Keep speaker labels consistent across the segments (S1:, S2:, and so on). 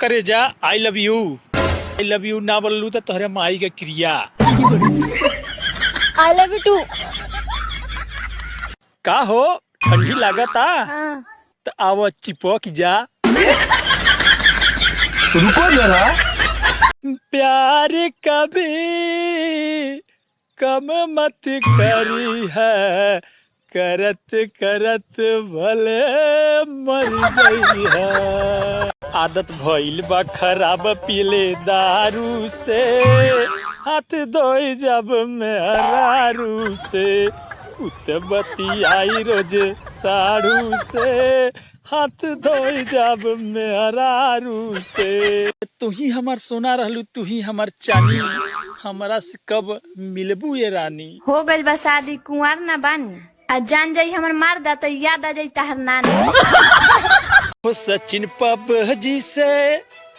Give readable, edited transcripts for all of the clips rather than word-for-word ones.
S1: करे जा आई love you ना बोलू तो तोहरे माई के क्रिया।
S2: I love you too.
S1: का हो ठंडी लागता
S2: हाँ।
S1: तो आव चिपक जा।
S3: रुको जरा।
S1: प्यार कभी कम मत करी है, करत करत भले मर गई है। आदत भइल बा खराब पीले दारू से, हाथ धोई जब मेहरारू से, उत बतियाई रोज साड़ू से, हाथ धोई जब मेहरारू से। तू ही हमार सोना रहलू, तू ही हमार चानी, हमारा से कब मिलबू ये रानी।
S2: हो गइल बा शादी, कुंवार ना बानी। आ जान जाई हमर मार दा तो याद आ जाई तहर नानी।
S1: हो सचिन पबजी से,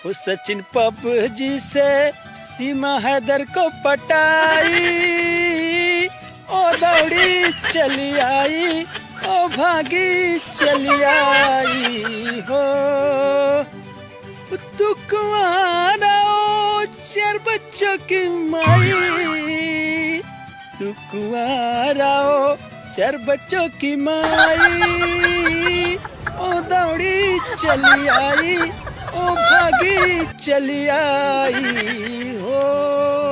S1: हो सचिन पबजी से सीमा हैदर को पटाई, ओ दौड़ी चली आई, ओ भागी चली आई हो। तू कुंवारा ओ चार बच्चों की माई, तू कुंवारा ओ चार बच्चों की माई, ओ दौड़ी चली आई, ओ भागी चली आई हो।